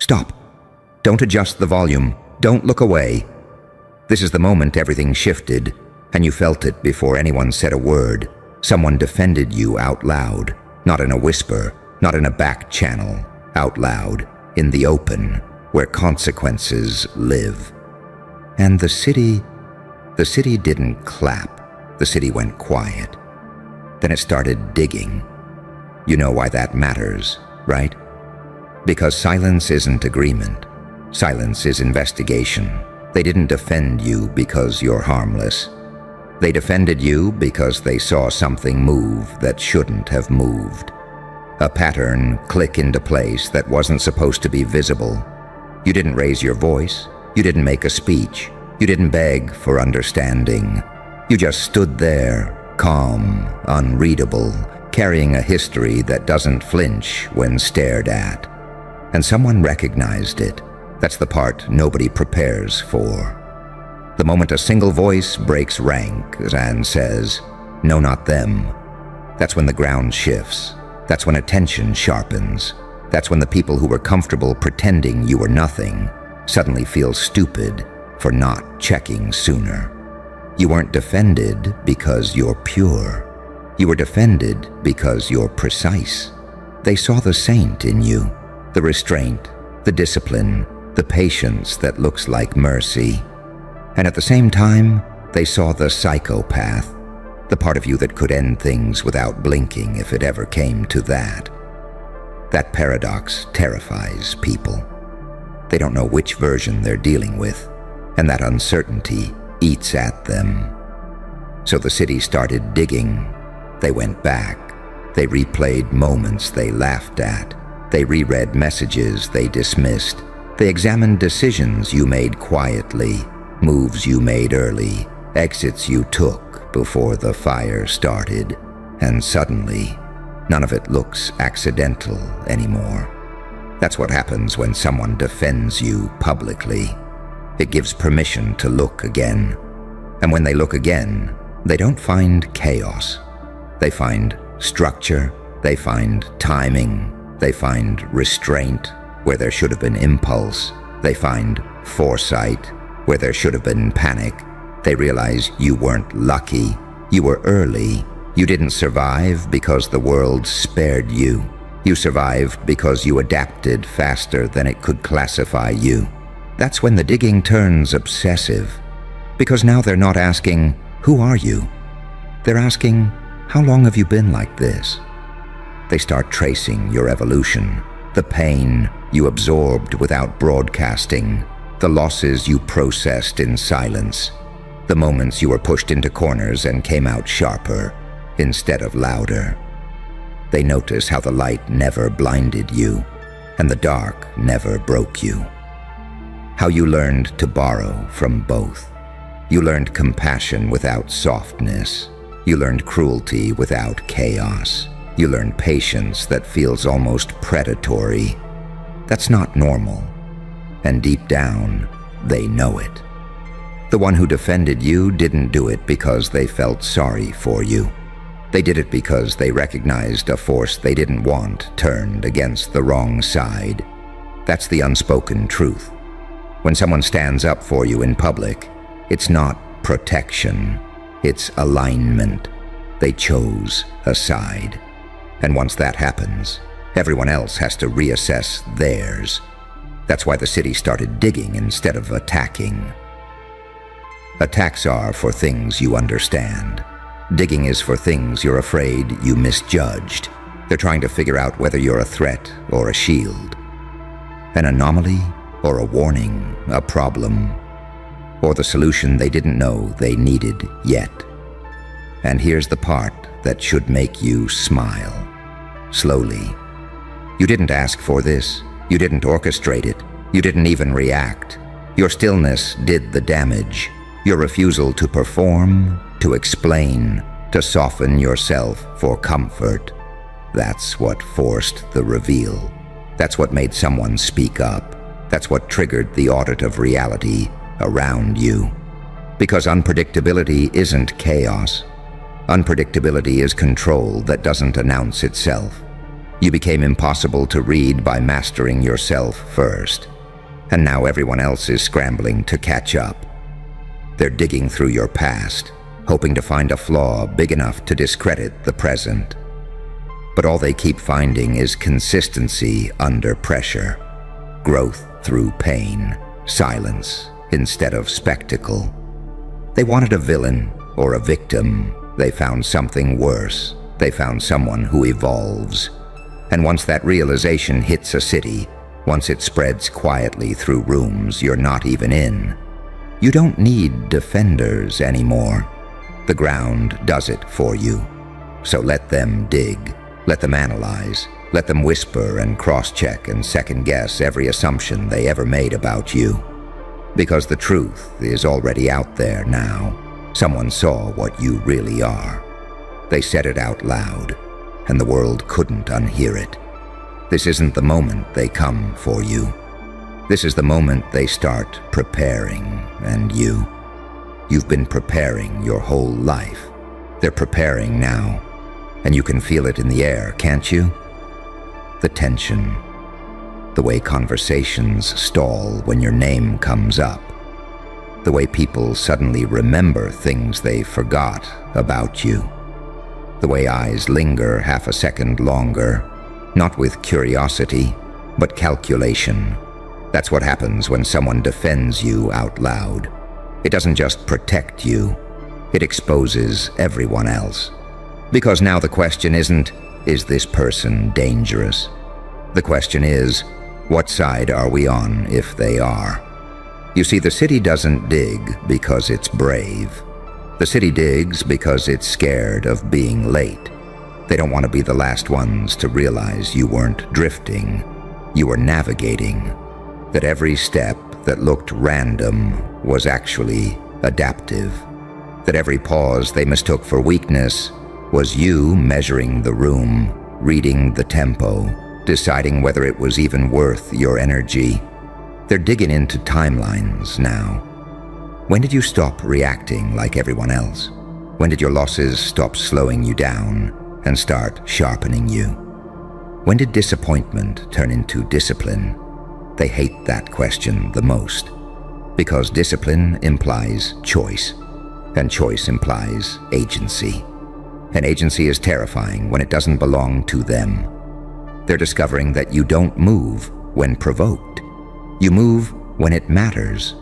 Stop. Don't adjust the volume. Don't look away. This is the moment everything shifted, and you felt it before anyone said a word. Someone defended you out loud, not in a whisper, not in a back channel, out loud, in the open, where consequences live. And the city didn't clap. The city went quiet. Then it started digging. You know why that matters, right? Because silence isn't agreement. Silence is investigation. They didn't defend you because you're harmless. They defended you because they saw something move that shouldn't have moved. A pattern click into place that wasn't supposed to be visible. You didn't raise your voice. You didn't make a speech. You didn't beg for understanding. You just stood there, calm, unreadable, carrying a history that doesn't flinch when stared at. And someone recognized it. That's the part nobody prepares for. The moment a single voice breaks rank and says, "No, not them," that's when the ground shifts. That's when attention sharpens. That's when the people who were comfortable pretending you were nothing suddenly feel stupid for not checking sooner. You weren't defended because you're pure. You were defended because you're precise. They saw the saint in you, the restraint, the discipline, the patience that looks like mercy. And at the same time, they saw the psychopath, the part of you that could end things without blinking if it ever came to that. That paradox terrifies people. They don't know which version they're dealing with, and that uncertainty eats at them. So the city started digging. They went back. They replayed moments they laughed at. They reread messages they dismissed. They examined decisions you made quietly, moves you made early, exits you took before the fire started. And suddenly, none of it looks accidental anymore. That's what happens when someone defends you publicly. It gives permission to look again. And when they look again, they don't find chaos. They find structure. They find timing. They find restraint where there should have been impulse. They find foresight where there should have been panic. They realize you weren't lucky. You were early. You didn't survive because the world spared you. You survived because you adapted faster than it could classify you. That's when the digging turns obsessive. Because now they're not asking, "Who are you?" They're asking, "How long have you been like this?" They start tracing your evolution, the pain you absorbed without broadcasting, the losses you processed in silence, the moments you were pushed into corners and came out sharper instead of louder. They notice how the light never blinded you, and the dark never broke you. How you learned to borrow from both. You learned compassion without softness. You learned cruelty without chaos. You learned patience that feels almost predatory. That's not normal. And deep down, they know it. The one who defended you didn't do it because they felt sorry for you. They did it because they recognized a force they didn't want turned against the wrong side. That's the unspoken truth. When someone stands up for you in public, it's not protection, it's alignment. They chose a side. And once that happens, everyone else has to reassess theirs. That's why the city started digging instead of attacking. Attacks are for things you understand. Digging is for things you're afraid you misjudged. They're trying to figure out whether you're a threat or a shield. An anomaly or a warning, a problem, or the solution they didn't know they needed yet. And here's the part that should make you smile. Slowly. You didn't ask for this. You didn't orchestrate it. You didn't even react. Your stillness did the damage. Your refusal to perform, to explain, to soften yourself for comfort. That's what forced the reveal. That's what made someone speak up. That's what triggered the audit of reality around you. Because unpredictability isn't chaos. Unpredictability is control that doesn't announce itself. You became impossible to read by mastering yourself first. And now everyone else is scrambling to catch up. They're digging through your past, hoping to find a flaw big enough to discredit the present. But all they keep finding is consistency under pressure, growth through pain, silence instead of spectacle. They wanted a villain or a victim. They found something worse. They found someone who evolves. And once that realization hits a city, once it spreads quietly through rooms you're not even in, you don't need defenders anymore. The ground does it for you. So let them dig, let them analyze, let them whisper and cross-check and second-guess every assumption they ever made about you. Because the truth is already out there now. Someone saw what you really are. They said it out loud, and the world couldn't unhear it. This isn't the moment they come for you. This is the moment they start preparing, and you've been preparing your whole life. They're preparing now, and you can feel it in the air, can't you? The tension, the way conversations stall when your name comes up, the way people suddenly remember things they forgot about you, the way eyes linger half a second longer, not with curiosity, but calculation. That's what happens when someone defends you out loud. It doesn't just protect you, it exposes everyone else. Because now the question isn't, is this person dangerous? The question is, what side are we on if they are? You see, the city doesn't dig because it's brave. The city digs because it's scared of being late. They don't want to be the last ones to realize you weren't drifting, you were navigating, that every step that looked random was actually adaptive, that every pause they mistook for weakness was you measuring the room, reading the tempo, deciding whether it was even worth your energy. They're digging into timelines now. When did you stop reacting like everyone else? When did your losses stop slowing you down and start sharpening you? When did disappointment turn into discipline? They hate that question the most, because discipline implies choice, and choice implies agency. And agency is terrifying when it doesn't belong to them. They're discovering that you don't move when provoked. You move when it matters.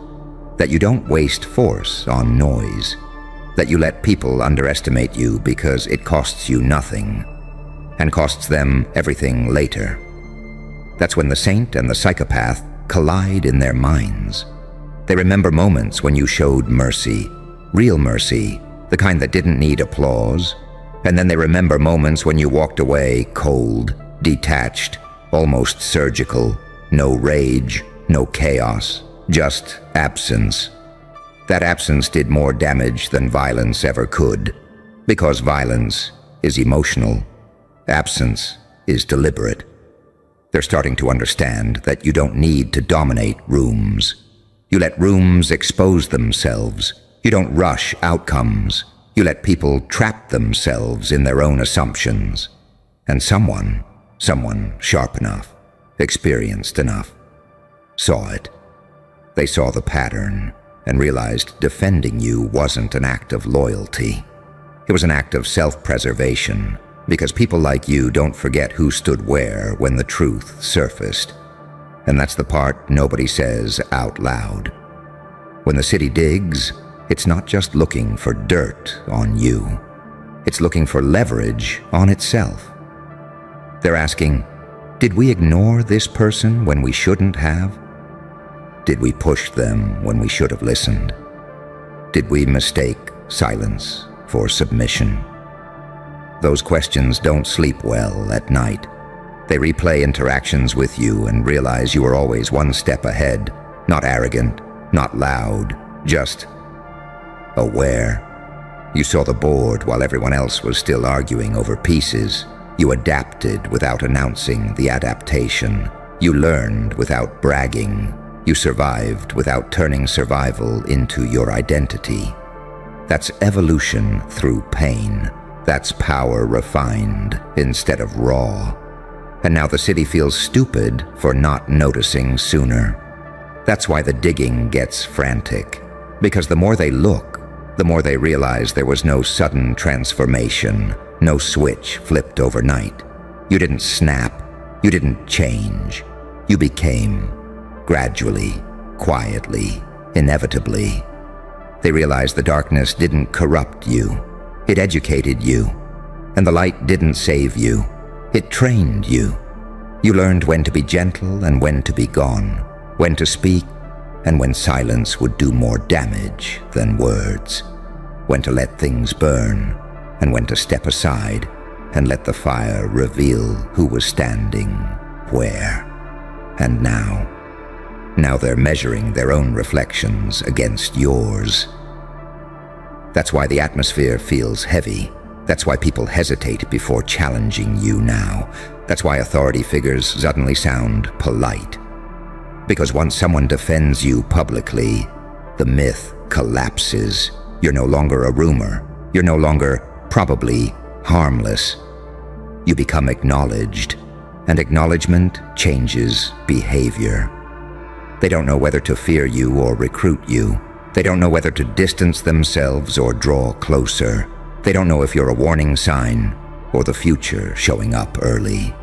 That you don't waste force on noise. That you let people underestimate you because it costs you nothing, and costs them everything later. That's when the saint and the psychopath collide in their minds. They remember moments when you showed mercy, real mercy, the kind that didn't need applause. And then they remember moments when you walked away cold, detached, almost surgical. No rage, no chaos, just absence. That absence did more damage than violence ever could, because violence is emotional. Absence is deliberate. They're starting to understand that you don't need to dominate rooms. You let rooms expose themselves. You don't rush outcomes. You let people trap themselves in their own assumptions. And someone sharp enough, experienced enough, saw it. They saw the pattern and realized defending you wasn't an act of loyalty. It was an act of self-preservation, because people like you don't forget who stood where when the truth surfaced. And that's the part nobody says out loud. When the city digs, it's not just looking for dirt on you. It's looking for leverage on itself. They're asking, did we ignore this person when we shouldn't have? Did we push them when we should have listened? Did we mistake silence for submission? Those questions don't sleep well at night. They replay interactions with you and realize you were always one step ahead, not arrogant, not loud, just aware. You saw the board while everyone else was still arguing over pieces. You adapted without announcing the adaptation. You learned without bragging. You survived without turning survival into your identity. That's evolution through pain. That's power refined instead of raw. and now the city feels stupid for not noticing sooner. That's why the digging gets frantic, because the more they look, the more they realize there was no sudden transformation, no switch flipped overnight. You didn't snap, you didn't change. You became, gradually, quietly, inevitably. They realized the darkness didn't corrupt you, it educated you. And the light didn't save you, it trained you. You learned when to be gentle and when to be gone, when to speak and when silence would do more damage than words, when to let things burn and when to step aside and let the fire reveal who was standing where. And now they're measuring their own reflections against yours. That's why the atmosphere feels heavy. That's why people hesitate before challenging you now. That's why authority figures suddenly sound polite. Because once someone defends you publicly, the myth collapses. You're no longer a rumor. You're no longer probably harmless. You become acknowledged, and acknowledgement changes behavior. They don't know whether to fear you or recruit you. They don't know whether to distance themselves or draw closer. They don't know if you're a warning sign or the future showing up early.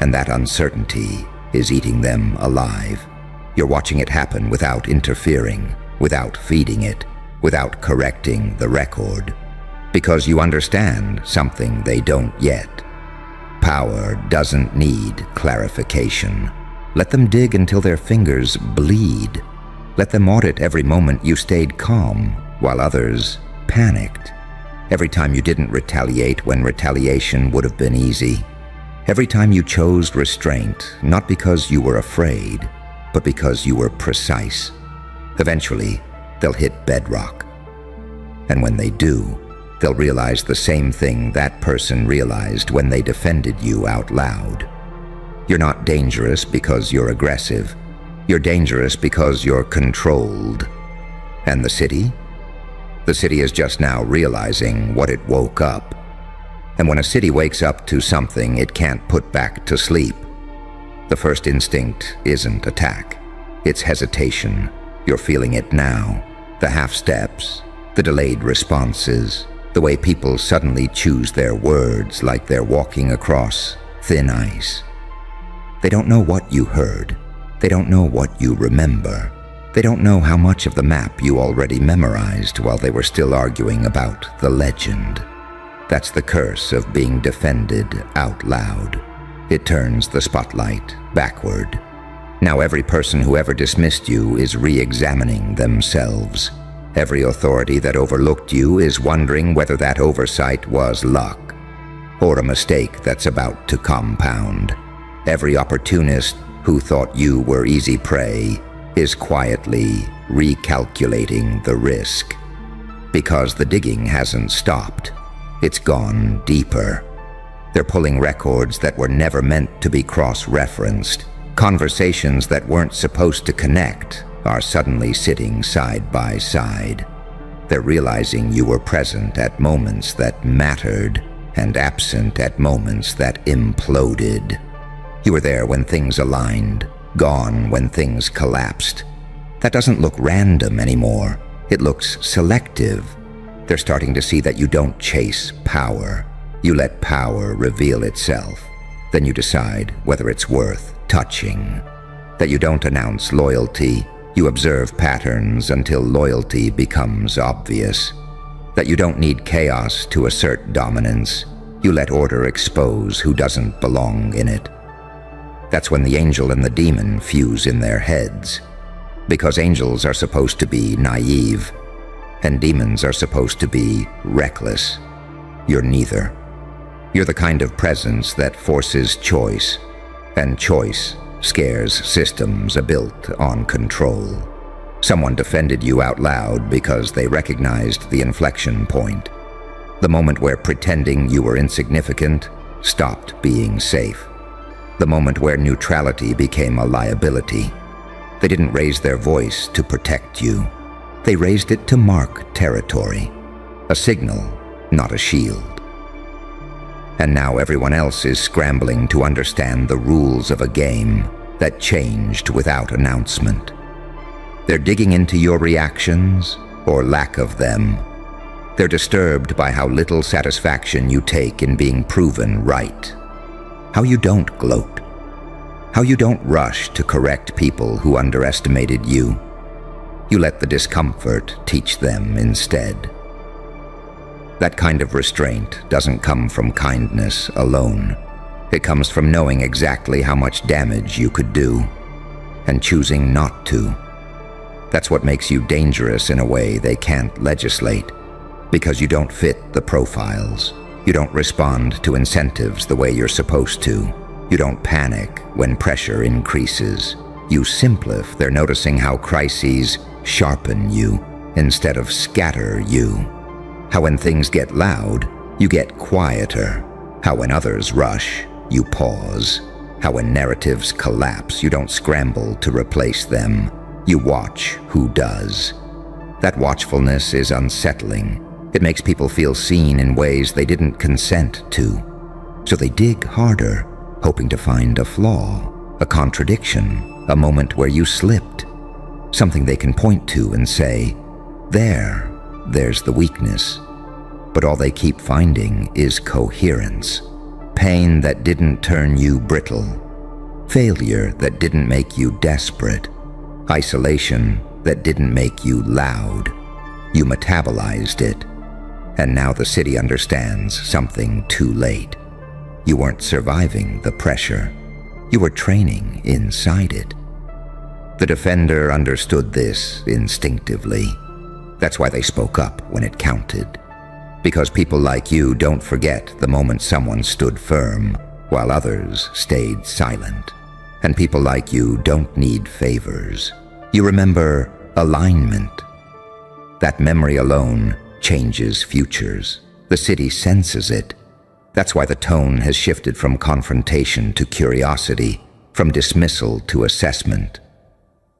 And that uncertainty is eating them alive. You're watching it happen without interfering, without feeding it, without correcting the record. Because you understand something they don't yet. Power doesn't need clarification. Let them dig until their fingers bleed. Let them audit every moment you stayed calm while others panicked. Every time you didn't retaliate when retaliation would have been easy. Every time you chose restraint, not because you were afraid, but because you were precise. Eventually, they'll hit bedrock. And when they do, they'll realize the same thing that person realized when they defended you out loud. You're not dangerous because you're aggressive. You're dangerous because you're controlled. And the city? The city is just now realizing what it woke up. And when a city wakes up to something it can't put back to sleep, the first instinct isn't attack. It's hesitation. You're feeling it now. The half steps, the delayed responses, the way people suddenly choose their words like they're walking across thin ice. They don't know what you heard. They don't know what you remember. They don't know how much of the map you already memorized while they were still arguing about the legend. That's the curse of being defended out loud. It turns the spotlight backward. Now every person who ever dismissed you is re-examining themselves. Every authority that overlooked you is wondering whether that oversight was luck or a mistake that's about to compound. Every opportunist who thought you were easy prey is quietly recalculating the risk. Because the digging hasn't stopped. It's gone deeper. They're pulling records that were never meant to be cross-referenced. Conversations that weren't supposed to connect are suddenly sitting side by side. They're realizing you were present at moments that mattered and absent at moments that imploded. You were there when things aligned, gone when things collapsed. That doesn't look random anymore. It looks selective. They're starting to see that you don't chase power. You let power reveal itself. Then you decide whether it's worth touching. That you don't announce loyalty. You observe patterns until loyalty becomes obvious. That you don't need chaos to assert dominance. You let order expose who doesn't belong in it. That's when the angel and the demon fuse in their heads. Because angels are supposed to be naive, and demons are supposed to be reckless. You're neither. You're the kind of presence that forces choice, and choice scares systems built on control. Someone defended you out loud because they recognized the inflection point. The moment where pretending you were insignificant stopped being safe. The moment where neutrality became a liability. They didn't raise their voice to protect you. They raised it to mark territory. A signal, not a shield. And now everyone else is scrambling to understand the rules of a game that changed without announcement. They're digging into your reactions, or lack of them. They're disturbed by how little satisfaction you take in being proven right. How you don't gloat. How you don't rush to correct people who underestimated you. You let the discomfort teach them instead. That kind of restraint doesn't come from kindness alone. It comes from knowing exactly how much damage you could do, and choosing not to. That's what makes you dangerous in a way they can't legislate, because you don't fit the profiles. You don't respond to incentives the way you're supposed to. You don't panic when pressure increases. You simplify. They're noticing how crises sharpen you instead of scatter you. How when things get loud, you get quieter. How when others rush, you pause. How when narratives collapse, you don't scramble to replace them. You watch who does. That watchfulness is unsettling. It makes people feel seen in ways they didn't consent to. So they dig harder, hoping to find a flaw, a contradiction, a moment where you slipped. Something they can point to and say, there's the weakness. But all they keep finding is coherence. Pain that didn't turn you brittle. Failure that didn't make you desperate. Isolation that didn't make you loud. You metabolized it. And now the city understands something too late. You weren't surviving the pressure. You were training inside it. The Defender understood this instinctively. That's why they spoke up when it counted. Because people like you don't forget the moment someone stood firm while others stayed silent. And people like you don't need favors. You remember alignment. That memory alone changes futures. The city senses it. That's why the tone has shifted from confrontation to curiosity, from dismissal to assessment.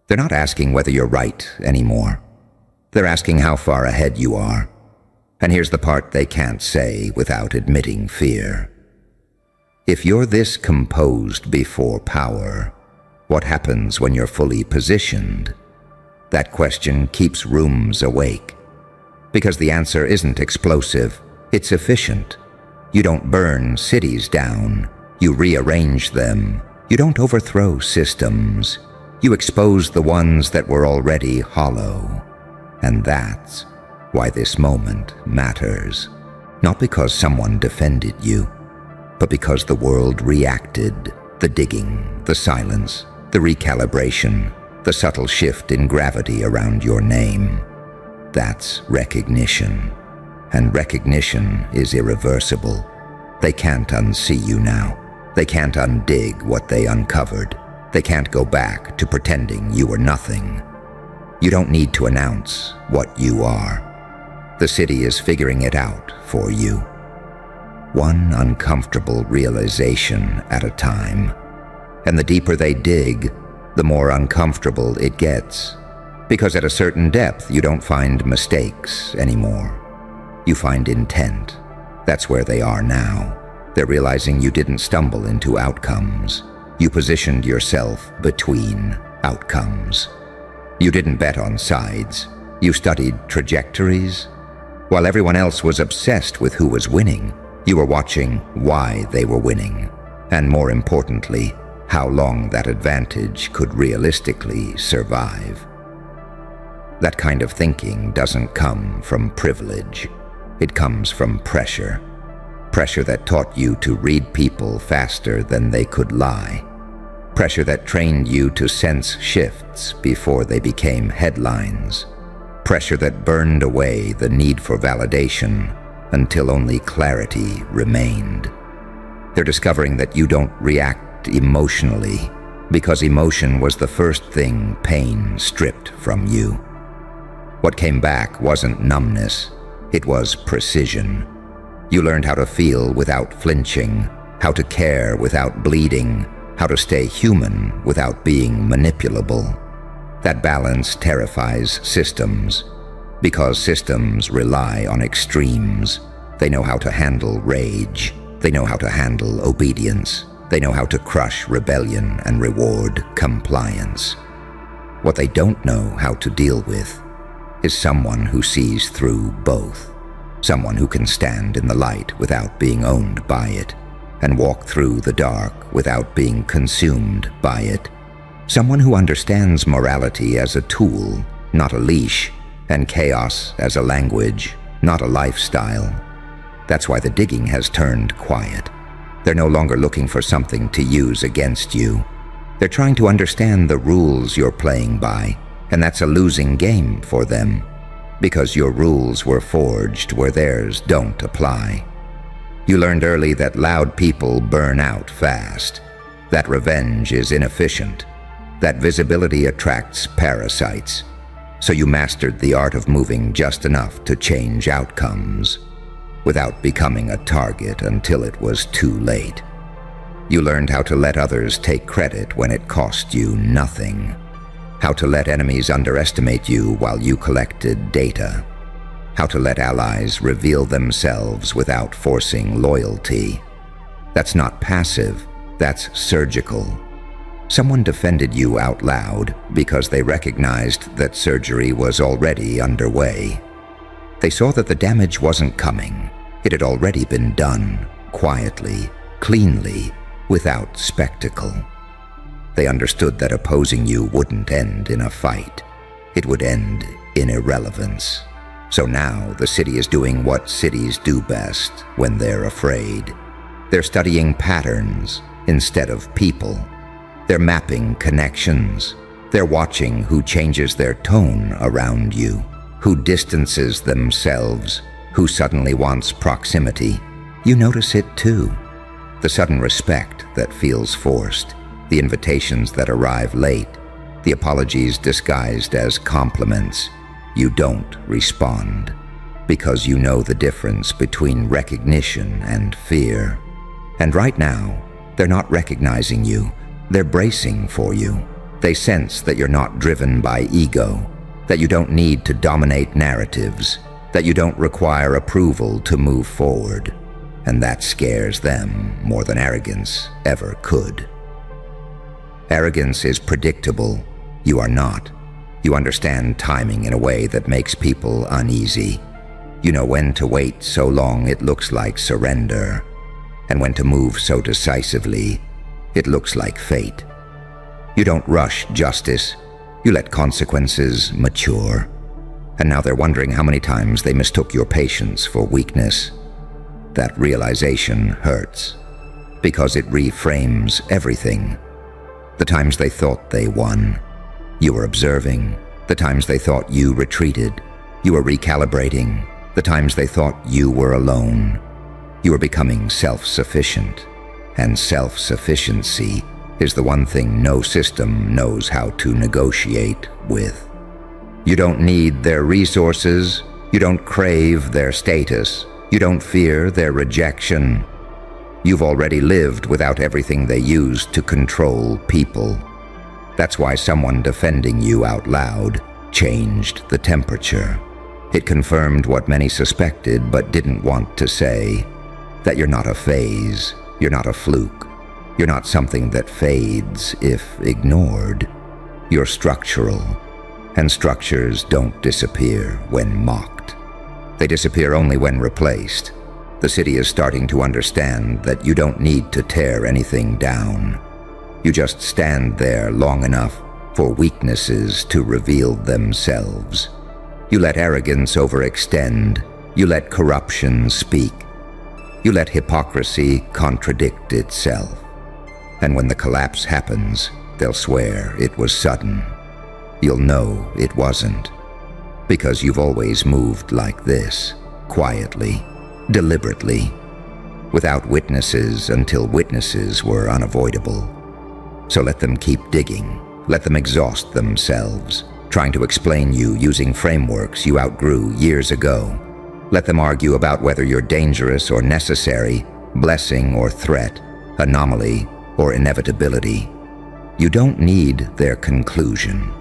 They're not asking whether you're right anymore. They're asking how far ahead you are. And here's the part they can't say without admitting fear. If you're this composed before power, what happens when you're fully positioned? That question keeps rooms awake. Because the answer isn't explosive, it's efficient. You don't burn cities down, you rearrange them. You don't overthrow systems. You expose the ones that were already hollow. And that's why this moment matters. Not because someone defended you, but because the world reacted. The digging, the silence, the recalibration, the subtle shift in gravity around your name. That's recognition. And recognition is irreversible. They can't unsee you now. They can't undig what they uncovered. They can't go back to pretending you were nothing. You don't need to announce what you are. The city is figuring it out for you. One uncomfortable realization at a time. And the deeper they dig, the more uncomfortable it gets. Because at a certain depth, you don't find mistakes anymore. You find intent. That's where they are now. They're realizing you didn't stumble into outcomes. You positioned yourself between outcomes. You didn't bet on sides. You studied trajectories. While everyone else was obsessed with who was winning, you were watching why they were winning. And more importantly, how long that advantage could realistically survive. That kind of thinking doesn't come from privilege. It comes from pressure. Pressure that taught you to read people faster than they could lie. Pressure that trained you to sense shifts before they became headlines. Pressure that burned away the need for validation until only clarity remained. They're discovering that you don't react emotionally because emotion was the first thing pain stripped from you. What came back wasn't numbness, it was precision. You learned how to feel without flinching, how to care without bleeding, how to stay human without being manipulable. That balance terrifies systems, because systems rely on extremes. They know how to handle rage. They know how to handle obedience. They know how to crush rebellion and reward compliance. What they don't know how to deal with is someone who sees through both. Someone who can stand in the light without being owned by it, and walk through the dark without being consumed by it. Someone who understands morality as a tool, not a leash, and chaos as a language, not a lifestyle. That's why the digging has turned quiet. They're no longer looking for something to use against you. They're trying to understand the rules you're playing by, and that's a losing game for them, because your rules were forged where theirs don't apply. You learned early that loud people burn out fast, that revenge is inefficient, that visibility attracts parasites. So you mastered the art of moving just enough to change outcomes, without becoming a target until it was too late. You learned how to let others take credit when it cost you nothing, how to let enemies underestimate you while you collected data, how to let allies reveal themselves without forcing loyalty. That's not passive, that's surgical. Someone defended you out loud because they recognized that surgery was already underway. They saw that the damage wasn't coming. It had already been done, quietly, cleanly, without spectacle. They understood that opposing you wouldn't end in a fight. It would end in irrelevance. So now the city is doing what cities do best when they're afraid. They're studying patterns instead of people. They're mapping connections. They're watching who changes their tone around you, who distances themselves, who suddenly wants proximity. You notice it too. The sudden respect that feels forced, the invitations that arrive late, the apologies disguised as compliments. You don't respond because you know the difference between recognition and fear. And right now, they're not recognizing you. They're bracing for you. They sense that you're not driven by ego, that you don't need to dominate narratives, that you don't require approval to move forward. And that scares them more than arrogance ever could. Arrogance is predictable. You are not. You understand timing in a way that makes people uneasy. You know when to wait so long it looks like surrender, and when to move so decisively it looks like fate. You don't rush justice. You let consequences mature. And now they're wondering how many times they mistook your patience for weakness. That realization hurts, because it reframes everything. The times they thought they won, you were observing. The times they thought you retreated, you were recalibrating. The times they thought you were alone, you were becoming self-sufficient. And self-sufficiency is the one thing no system knows how to negotiate with. You don't need their resources. You don't crave their status. You don't fear their rejection. You've already lived without everything they use to control people. That's why someone defending you out loud changed the temperature. It confirmed what many suspected but didn't want to say, that you're not a phase, you're not a fluke, you're not something that fades if ignored. You're structural, and structures don't disappear when mocked. They disappear only when replaced. The city is starting to understand that you don't need to tear anything down. You just stand there long enough for weaknesses to reveal themselves. You let arrogance overextend. You let corruption speak. You let hypocrisy contradict itself. And when the collapse happens, they'll swear it was sudden. You'll know it wasn't, because you've always moved like this, quietly, deliberately, without witnesses until witnesses were unavoidable. So let them keep digging. Let them exhaust themselves, trying to explain you using frameworks you outgrew years ago. Let them argue about whether you're dangerous or necessary, blessing or threat, anomaly or inevitability. You don't need their conclusion.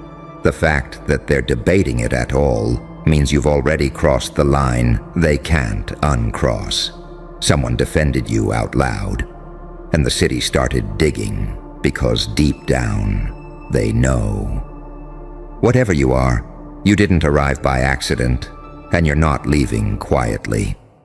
The fact that they're debating it at all means you've already crossed the line they can't uncross. Someone defended you out loud. And the city started digging, because deep down, they know. Whatever you are, you didn't arrive by accident, and you're not leaving quietly.